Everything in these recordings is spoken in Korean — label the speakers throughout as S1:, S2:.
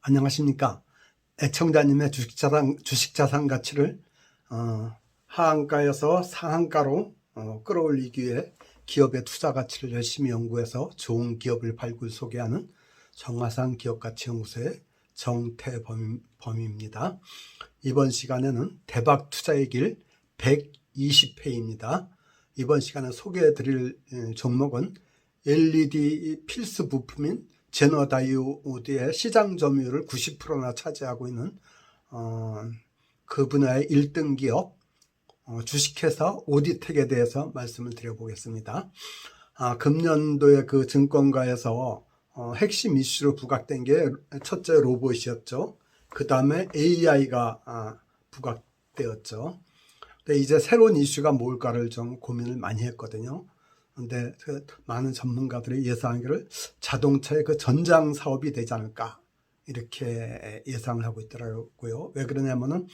S1: 안녕하십니까. 애청자님의 주식자산 가치를 하한가에서 상한가로 끌어올리기 위해 기업의 투자 가치를 열심히 연구해서 좋은 기업을 발굴 소개하는 정화산 기업가치연구소의 정태범입니다. 이번 시간에는 대박 투자의 길 120회입니다. 이번 시간에 소개해 드릴 종목은 LED 필수 부품인 제너다이오드의 시장 점유율을 90%나 차지하고 있는 그 분야의 1등 기업 주식회사 오디텍에 대해서 말씀을 드려보겠습니다. 금년도에 그 증권가에서 핵심 이슈로 부각된 게 첫째 로봇이었죠. 그 다음에 AI가 부각되었죠. 근데 이제 새로운 이슈가 뭘까를 좀 고민을 많이 했거든요. 근데 많은 전문가들이 예상하기를 자동차의 그 전장 사업이 되지 않을까 이렇게 예상을 하고 있더라고요. 왜 그러냐면은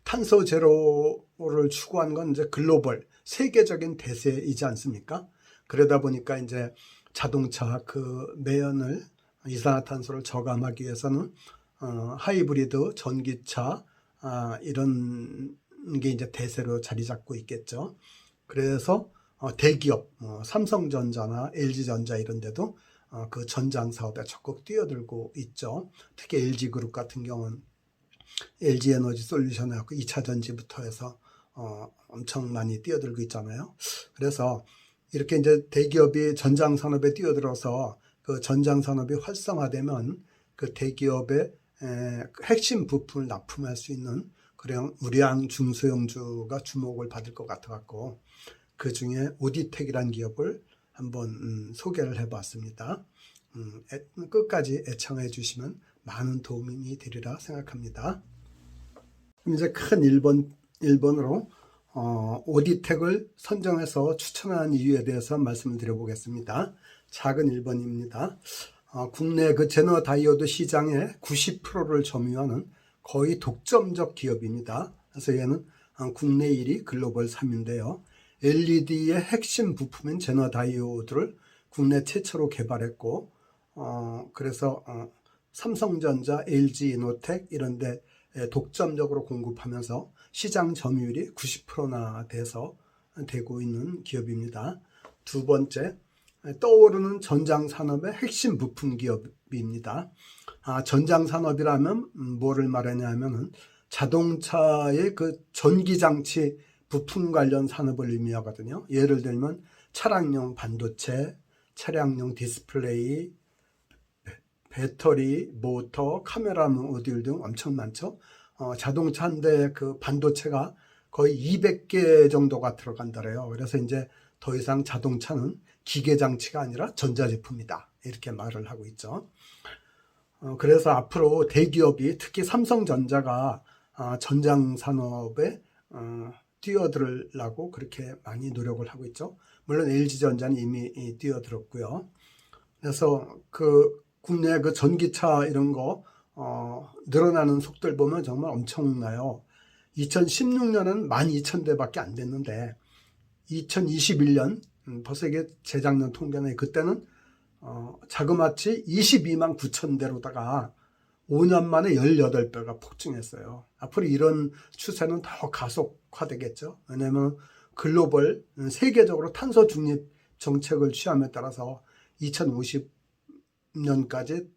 S1: 탄소 제로를 추구하는 건 이제 글로벌 세계적인 대세이지 않습니까? 그러다 보니까 이제 자동차 그 매연을 이산화탄소를 저감하기 위해서는 하이브리드 전기차 이런 게 이제 대세로 자리 잡고 있겠죠. 그래서 대기업 삼성전자나 LG전자 이런 데도 그 전장 사업에 적극 뛰어들고 있죠. 특히 LG그룹 같은 경우는 LG에너지 솔루션하고 2차 전지부터 해서 엄청 많이 뛰어들고 있잖아요. 그래서 이렇게 이제 대기업이 전장 산업에 뛰어들어서 그 전장 산업이 활성화되면 그 대기업의 핵심 부품을 납품할 수 있는 그런 우량 중소형주가 주목을 받을 것 같아 갖고 그 중에 오디텍이라는 기업을 한번 소개를 해봤습니다. 끝까지 애청해 주시면 많은 도움이 되리라 생각합니다. 이제 큰 1번으로 오디텍을 선정해서 추천한 이유에 대해서 말씀을 드려보겠습니다. 작은 1번입니다. 국내 그 제너다이오드 시장의 90%를 점유하는 거의 독점적 기업입니다. 그래서 얘는 국내 1위, 글로벌 3위인데요. LED의 핵심 부품인 제너다이오드를 국내 최초로 개발했고 그래서 삼성전자, LG이노텍 이런 데 독점적으로 공급하면서 시장 점유율이 90%나 돼서 되고 있는 기업입니다. 두 번째, 떠오르는 전장산업의 핵심 부품 기업입니다. 전장산업이라면 뭐를 말하냐면은 자동차의 그 전기장치 부품 관련 산업을 의미하거든요. 예를 들면 차량용 반도체, 차량용 디스플레이, 배터리, 모터, 카메라 모듈 등 엄청 많죠. 자동차 한 대 그 반도체가 거의 200개 정도가 들어간다래요. 그래서 이제 더 이상 자동차는 기계장치가 아니라 전자제품이다. 이렇게 말을 하고 있죠. 그래서 앞으로 대기업이 특히 삼성전자가 전장산업에 뛰어들으려고 그렇게 많이 노력을 하고 있죠. 물론 LG전자는 이미 뛰어들었고요. 그래서 그 국내 그 전기차 이런 거 늘어나는 속도를 보면 정말 엄청나요. 2016년은 12,000대밖에 안 됐는데 2021년 벌써 이게 재작년 통계네. 그때는 자그마치 22만 9천 대로다가 5년 만에 18배가 폭증했어요. 앞으로 이런 추세는 더 가속화되겠죠. 왜냐하면 글로벌 세계적으로 탄소 중립 정책을 취함에 따라서 2050년까지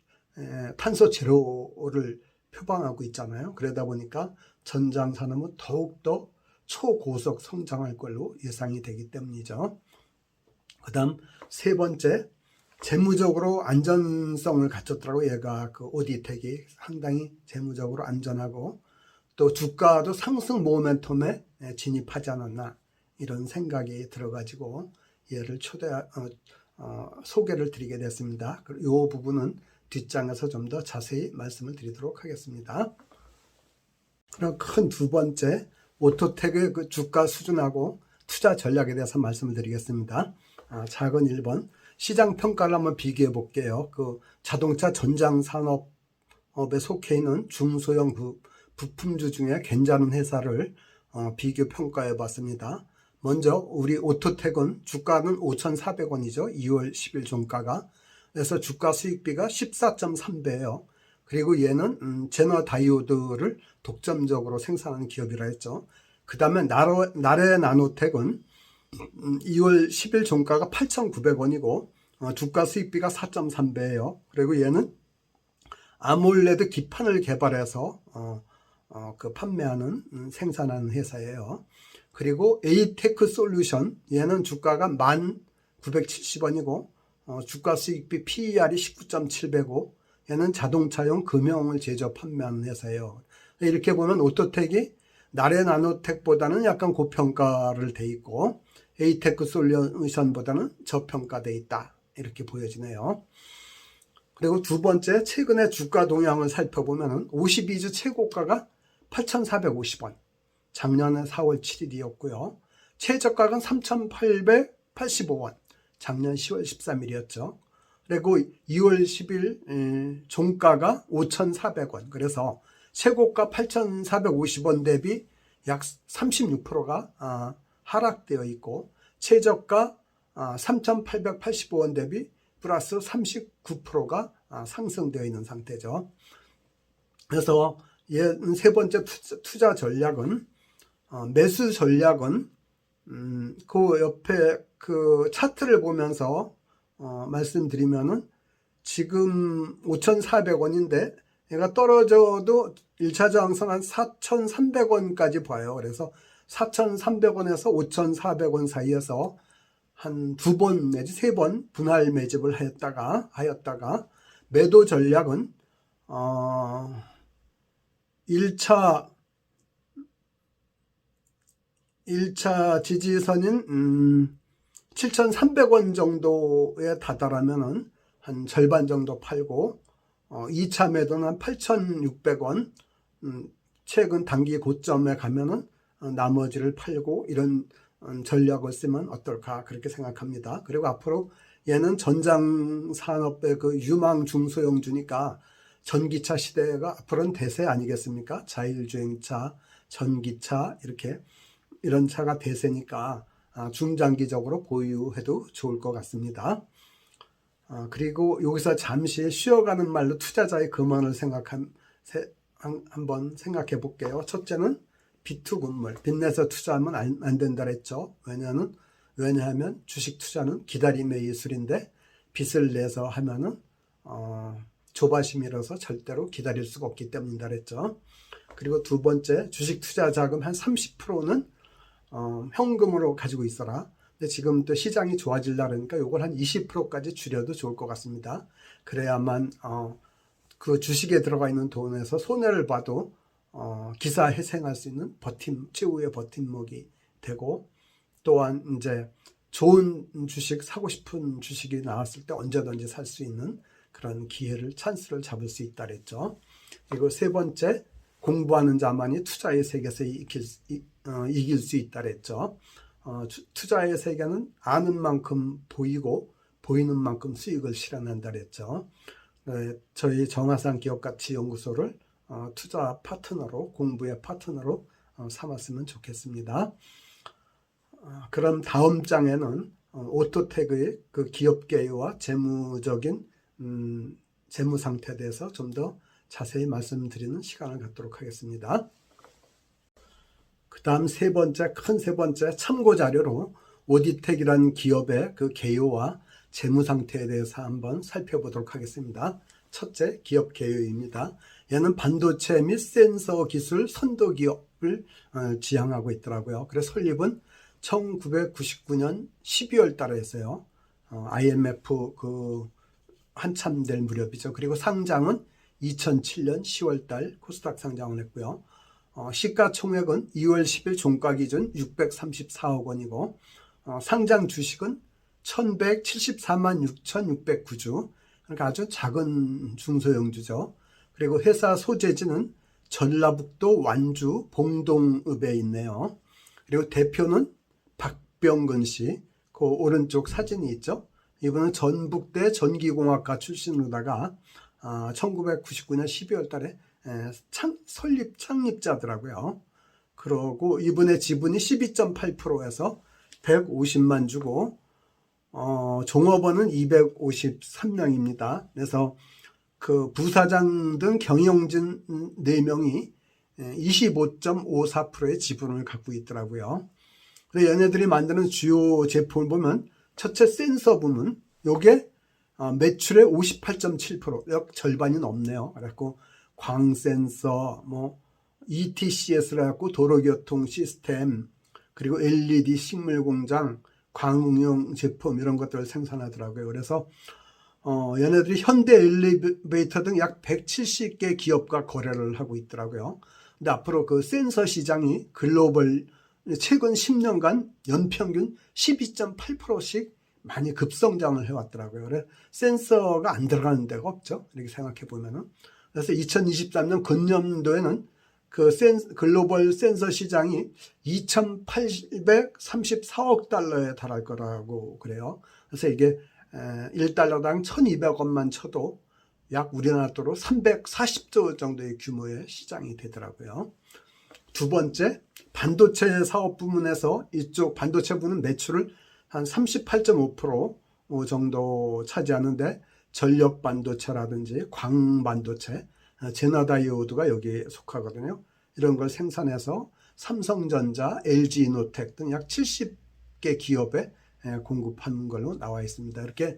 S1: 탄소 제로를 표방하고 있잖아요. 그러다 보니까 전장 산업은 더욱더 초고속 성장할 걸로 예상이 되기 때문이죠. 그 다음 세 번째, 재무적으로 안전성을 갖췄더라고요. 얘가 그 오디텍이 상당히 재무적으로 안전하고 또 주가도 상승 모멘텀에 진입하지 않았나 이런 생각이 들어가지고 얘를 소개를 드리게 됐습니다. 이 부분은 뒷장에서 좀 더 자세히 말씀을 드리도록 하겠습니다. 그럼 큰 두 번째, 오토텍의 그 주가 수준하고 투자 전략에 대해서 말씀을 드리겠습니다. 작은 1번, 시장 평가를 한번 비교해 볼게요. 그 자동차 전장 산업에 속해 있는 중소형 부품주 중에 괜찮은 회사를 비교 평가해 봤습니다. 먼저 우리 오토텍은 주가는 5,400원이죠. 2월 10일 종가가. 그래서 주가 수익비가 14.3배예요. 그리고 얘는 제너 다이오드를 독점적으로 생산하는 기업이라 했죠. 그 다음에 나레 나노텍은 2월 10일 종가가 8,900원이고 주가 수익비가 4.3배예요. 그리고 얘는 아몰레드 기판을 개발해서 그 판매하는 생산하는 회사예요. 그리고 에이테크 솔루션, 얘는 주가가 1,970원이고 주가 수익비 PER이 19.7배고 얘는 자동차용 금형을 제조 판매하는 회사예요. 이렇게 보면 오토텍이 나레 나노텍보다는 약간 고평가를 돼 있고 에이테크 솔루션보다는 저평가돼 있다, 이렇게 보여지네요. 그리고 두 번째, 최근에 주가 동향을 살펴보면 52주 최고가가 8,450원, 작년에 4월 7일이었고요. 최저가는 3,885원, 작년 10월 13일이었죠. 그리고 2월 10일 종가가 5,400원, 그래서 최고가 8,450원 대비 약 36%가 하락되어 있고 최저가 3,885원 대비 플러스 39%가 상승되어 있는 상태죠. 그래서 세 번째 투자 전략은 매수 전략은 그 옆에 그 차트를 보면서 말씀드리면은 지금 5,400원인데 얘가 떨어져도 1차 저항선 한 4,300원까지 봐요. 그래서 4,300원에서 5,400원 사이에서 한 2번 내지 3번 분할 매집을 하였다가 매도 전략은 1차 지지선인 7,300원 정도에 다다르면은 한 절반 정도 팔고 2차 매도는 한 8,600원, 최근 단기 고점에 가면은 나머지를 팔고, 이런 전략을 쓰면 어떨까, 그렇게 생각합니다. 그리고 앞으로 얘는 전장 산업의 그 유망 중소형주니까 전기차 시대가 앞으로는 대세 아니겠습니까? 자율주행차, 전기차, 이런 차가 대세니까 중장기적으로 보유해도 좋을 것 같습니다. 그리고 여기서 잠시 쉬어가는 말로 투자자의 금원을 한번 생각해 볼게요. 첫째는 비투군물, 빚내서 투자하면 안 된다 그랬죠. 왜냐하면 주식 투자는 기다림의 예술인데 빚을 내서 하면은 조바심이라서 절대로 기다릴 수가 없기 때문이다 그랬죠. 그리고 두 번째, 주식 투자 자금 한 30%는 현금으로 가지고 있어라. 근데 지금 또 시장이 좋아질라 그러니까 요걸 한 20%까지 줄여도 좋을 것 같습니다. 그래야만 그 주식에 들어가 있는 돈에서 손해를 봐도 기사회생할 수 있는 최후의 버팀목이 되고, 또한 이제 좋은 주식, 사고 싶은 주식이 나왔을 때 언제든지 살 수 있는 그런 찬스를 잡을 수 있다 그랬죠. 그리고 세 번째, 공부하는 자만이 투자의 세계에서 이길 수 있다 그랬죠. 투자의 세계는 아는 만큼 보이고 보이는 만큼 수익을 실현한다 그랬죠. 저희 정화산 기업가치연구소를 투자 파트너로, 공부의 파트너로 삼았으면 좋겠습니다. 그럼 다음 장에는 오토텍의 그 기업 개요와 재무적인 재무 상태에 대해서 좀 더 자세히 말씀드리는 시간을 갖도록 하겠습니다. 그 다음 세 번째 참고 자료로 오디텍이라는 기업의 그 개요와 재무 상태에 대해서 한번 살펴보도록 하겠습니다. 첫째, 기업 개요입니다. 얘는 반도체 및 센서 기술 선도 기업을 지향하고 있더라고요. 그래서 설립은 1999년 12월 달에 했어요. IMF 한참 될 무렵이죠. 그리고 상장은 2007년 10월 달 코스닥 상장을 했고요. 시가총액은 2월 10일 종가 기준 634억 원이고 상장 주식은 1174만 6,609주, 그러니까 아주 작은 중소형주죠. 그리고 회사 소재지는 전라북도 완주 봉동읍에 있네요. 그리고 대표는 박병근 씨, 그 오른쪽 사진이 있죠. 이분은 전북대 전기공학과 출신으로다가 1999년 12월 달에 설립 창립자더라고요. 그러고 이분의 지분이 12.8%에서 150만 주고 종업원은 253명입니다. 그래서 그 부사장 등 경영진 4명이 25.54%의 지분을 갖고 있더라고요. 그래서 얘네들이 만드는 주요 제품을 보면 첫째 센서 부문, 요게 매출의 58.7%, 약 절반이 넘네요. 그래갖고 광센서, ETCS라 갖고 도로교통 시스템, 그리고 LED 식물공장, 광응용 제품 이런 것들을 생산하더라고요. 그래서 얘네들이 현대 엘리베이터 등 약 170개 기업과 거래를 하고 있더라고요. 근데 앞으로 그 센서 시장이 글로벌 최근 10년간 연평균 12.8%씩 많이 급성장을 해왔더라고요. 그래서 센서가 안 들어가는 데가 없죠. 이렇게 생각해 보면은. 그래서 2023년 금년도에는 그 글로벌 센서 시장이 2,834억 달러에 달할 거라고 그래요. 그래서 이게 1달러당 1,200원만 쳐도 약 우리나라 돈으로 340조 정도의 규모의 시장이 되더라고요. 두 번째, 반도체 사업 부문에서 이쪽 반도체 부문 매출을 한 38.5% 정도 차지하는데 전력 반도체라든지 광 반도체, 제너다이오드가 여기에 속하거든요. 이런 걸 생산해서 삼성전자, LG이노텍 등 약 70개 기업에 공급하는 걸로 나와 있습니다. 이렇게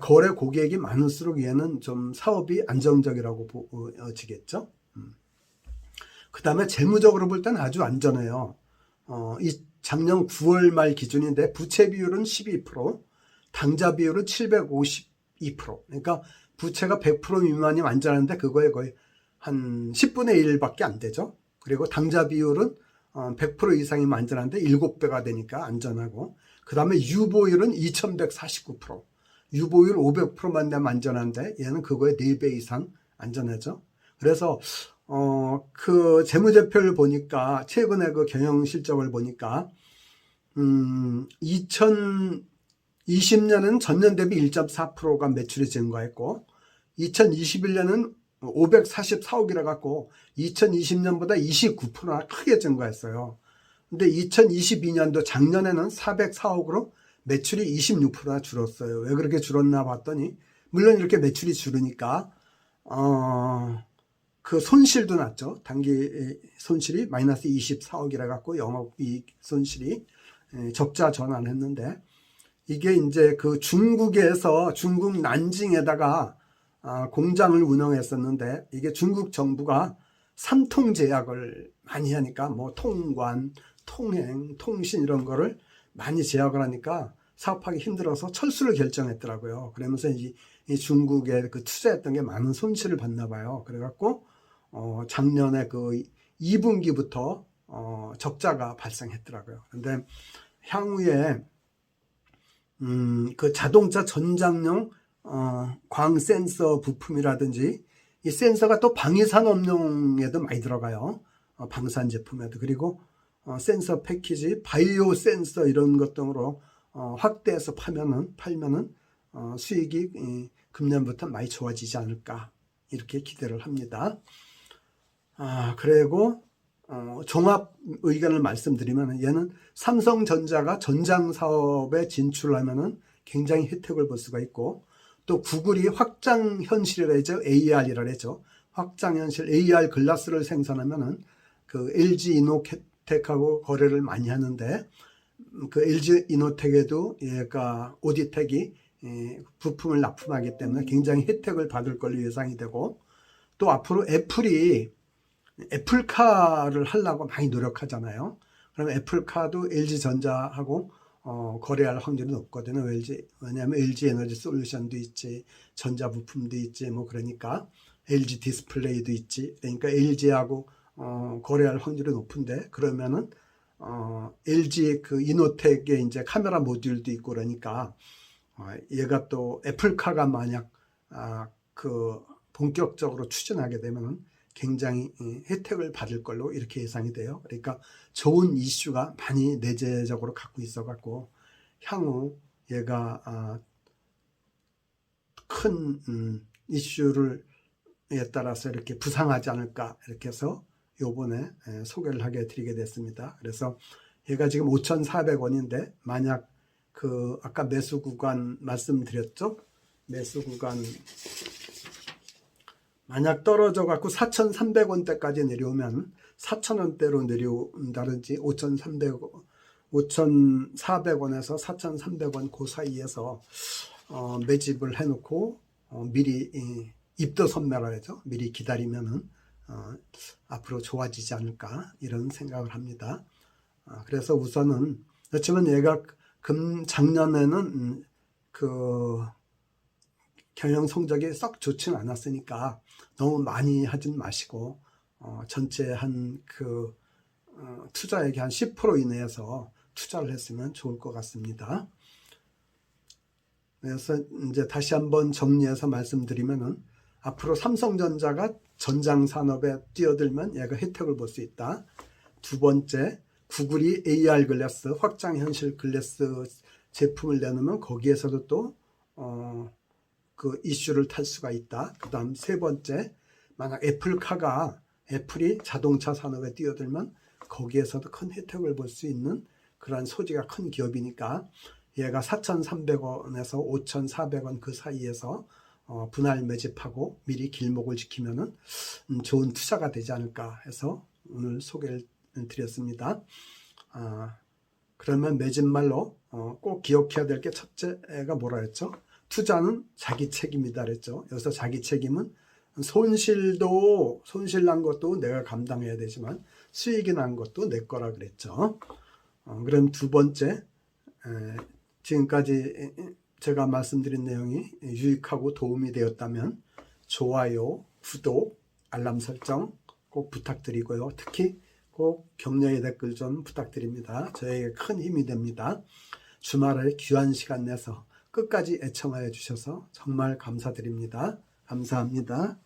S1: 거래 고객이 많을수록 얘는 좀 사업이 안정적이라고 보여지겠죠. 그 다음에 재무적으로 볼 때는 아주 안전해요. 이 작년 9월 말 기준인데 부채 비율은 12%, 당좌 비율은 752%. 그러니까 부채가 100% 미만이 안전한데 그거에 거의 한 10분의 1밖에 안 되죠. 그리고 당좌 비율은 100% 이상이 안전한데 7배가 되니까 안전하고, 그 다음에 유보율은 2149%. 유보율 500%만 되면 안전한데 얘는 그거에 4배 이상 안전하죠. 그래서 그 재무제표를 보니까 최근에 그 경영 실적을 보니까 2020년은 전년 대비 1.4%가 매출이 증가했고 2021년은 544억이라 갖고 2020년보다 29%나 크게 증가했어요. 근데 2022년도 작년에는 404억으로 매출이 26%나 줄었어요. 왜 그렇게 줄었나 봤더니 물론 이렇게 매출이 줄으니까 그 손실도 났죠. 단기 손실이 마이너스 24억이라 갖고 영업이익 손실이 적자 전환했는데, 이게 이제 그 중국에서 중국 난징에다가 공장을 운영했었는데 이게 중국 정부가 삼통 제약을 많이 하니까 통관, 통행, 통신 이런 거를 많이 제약을 하니까 사업하기 힘들어서 철수를 결정했더라고요. 그러면서 이 중국에 그 투자했던 게 많은 손실을 봤나 봐요. 그래갖고 작년에 그 2분기부터 적자가 발생했더라고요. 근데 향후에 그 자동차 전장용 광 센서 부품이라든지 이 센서가 또 방위산업용에도 많이 들어가요. 방산 제품에도. 그리고 센서 패키지, 바이오 센서 이런 것 등으로 확대해서 팔면은 수익이 금년부터 많이 좋아지지 않을까 이렇게 기대를 합니다. 그리고 종합 의견을 말씀드리면 얘는 삼성전자가 전장 사업에 진출하면은 굉장히 혜택을 볼 수가 있고, 또 구글이 확장 현실이라죠. AR이라 그랬죠. 확장 현실 AR 글라스를 생산하면은 그 LG 이노텍하고 거래를 많이 하는데, 그 LG 이노텍에도 얘가 오디텍이 부품을 납품하기 때문에 굉장히 혜택을 받을 걸로 예상이 되고, 또 앞으로 애플이 애플카를 하려고 많이 노력하잖아요. 그럼 애플카도 LG전자하고 거래할 확률이 높거든요. 왜냐하면 LG 에너지 솔루션도 있지, 전자부품도 있지, 그러니까 LG 디스플레이도 있지. 그러니까 LG하고 거래할 확률이 높은데, 그러면은 LG 그 이노텍의 이제 카메라 모듈도 있고 그러니까 얘가 또 애플카가 만약 그 본격적으로 추진하게 되면은 굉장히 혜택을 받을 걸로 이렇게 예상이 돼요. 그러니까 좋은 이슈가 많이 내재적으로 갖고 있어 갖고 향후 얘가 큰 이슈를 에 따라서 이렇게 부상하지 않을까 이렇게 해서 요번에 소개를 하게 드리게 됐습니다. 그래서 얘가 지금 5,400원인데 만약 그 아까 매수 구간 말씀드렸죠? 매수 구간 만약 떨어져 갖고 4,300원대까지 내려오면 4,000원대로 내려온다든지 5,400원에서 4,300원 그 사이에서 매집을 해놓고 미리 입도선매라 하죠. 미리 기다리면은 앞으로 좋아지지 않을까 이런 생각을 합니다. 그래서 우선은 그렇지만 얘가 작년에는 그 경영 성적이 썩 좋지는 않았으니까 너무 많이 하진 마시고 전체 투자액이 한 10% 이내에서 투자를 했으면 좋을 것 같습니다. 그래서 이제 다시 한번 정리해서 말씀드리면은 앞으로 삼성전자가 전장 산업에 뛰어들면 얘가 혜택을 볼 수 있다. 두 번째, 구글이 AR 글래스, 확장 현실 글래스 제품을 내놓으면 거기에서도 또 그 이슈를 탈 수가 있다. 그 다음 세 번째, 만약 애플이 자동차 산업에 뛰어들면 거기에서도 큰 혜택을 볼 수 있는 그러한 소지가 큰 기업이니까 얘가 4,300원에서 5,400원 그 사이에서 분할 매집하고 미리 길목을 지키면은 좋은 투자가 되지 않을까 해서 오늘 소개를 드렸습니다. 그러면 매집말로 꼭 기억해야 될 게 첫째가 뭐라 했죠? 투자는 자기 책임이다 그랬죠. 여기서 자기 책임은 손실 난 것도 내가 감당해야 되지만 수익이 난 것도 내 거라 그랬죠. 그럼 두 번째, 지금까지 제가 말씀드린 내용이 유익하고 도움이 되었다면 좋아요, 구독, 알람 설정 꼭 부탁드리고요. 특히 꼭 격려의 댓글 좀 부탁드립니다. 저에게 큰 힘이 됩니다. 주말에 귀한 시간 내서 끝까지 애청하여 주셔서 정말 감사드립니다. 감사합니다.